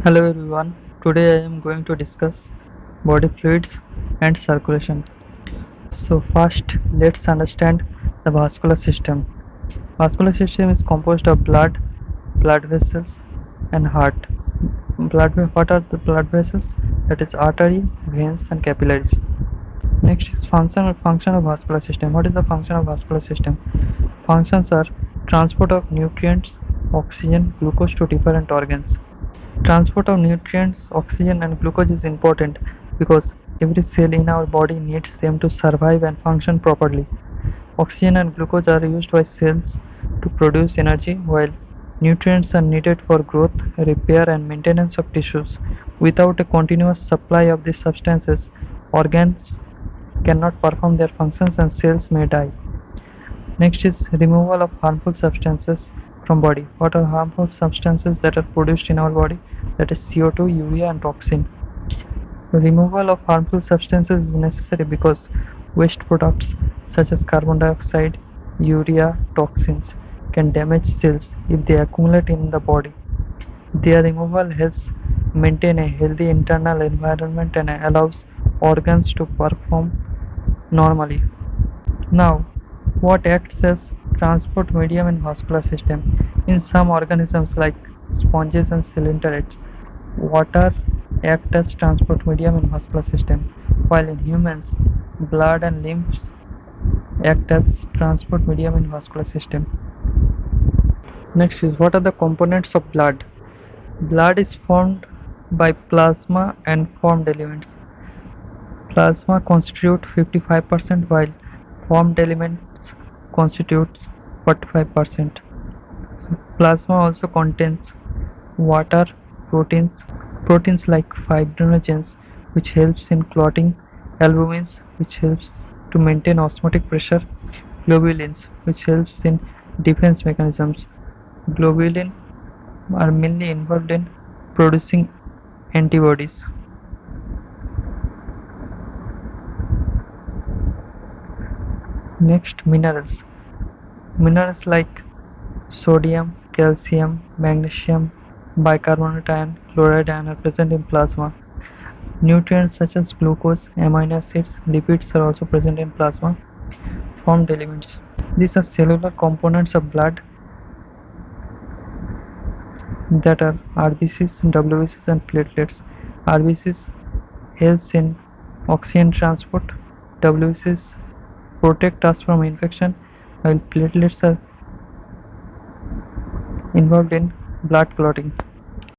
Hello everyone. Today I am going to discuss body fluids and circulation. So first let's understand the vascular system. Vascular system is composed of blood vessels and heart. What are the blood vessels? That is artery, veins and capillaries. Next is function of vascular system. What is the function of vascular system? Functions are transport of nutrients, oxygen, glucose to different organs. Transport of nutrients, oxygen and glucose is important because every cell in our body needs them to survive and function properly. Oxygen and glucose are used by cells to produce energy while nutrients are needed for growth, repair and maintenance of tissues. Without a continuous supply of these substances, organs cannot perform their functions and cells may die. Next is removal of harmful substances from body. What are harmful substances that are produced in our body? That is CO2, urea and toxin. Removal of harmful substances is necessary because waste products such as carbon dioxide, urea, toxins can damage cells if they accumulate in the body. Their removal helps maintain a healthy internal environment and allows organs to perform normally. Now, what acts as transport medium in vascular system? In some organisms like sponges and ciliates, water act as transport medium in vascular system, while in humans, blood and lymph act as transport medium in vascular system. Next is what are the components of blood? Blood is formed by plasma and formed elements. Plasma constitutes 55% while formed elements constitutes 45%. Plasma also contains water, proteins like fibrinogens which helps in clotting, albumins which helps to maintain osmotic pressure, globulins which helps in defense mechanisms. Globulin are mainly involved in producing antibodies. Next, minerals. Minerals like sodium, calcium, magnesium, bicarbonate ion, chloride ion are present in plasma. Nutrients such as glucose, amino acids, lipids are also present in plasma. Formed elements. These are cellular components of blood that are RBCs, WBCs and platelets. RBCs helps in oxygen transport. WBCs protect us from infection while platelets are involved in blood clotting.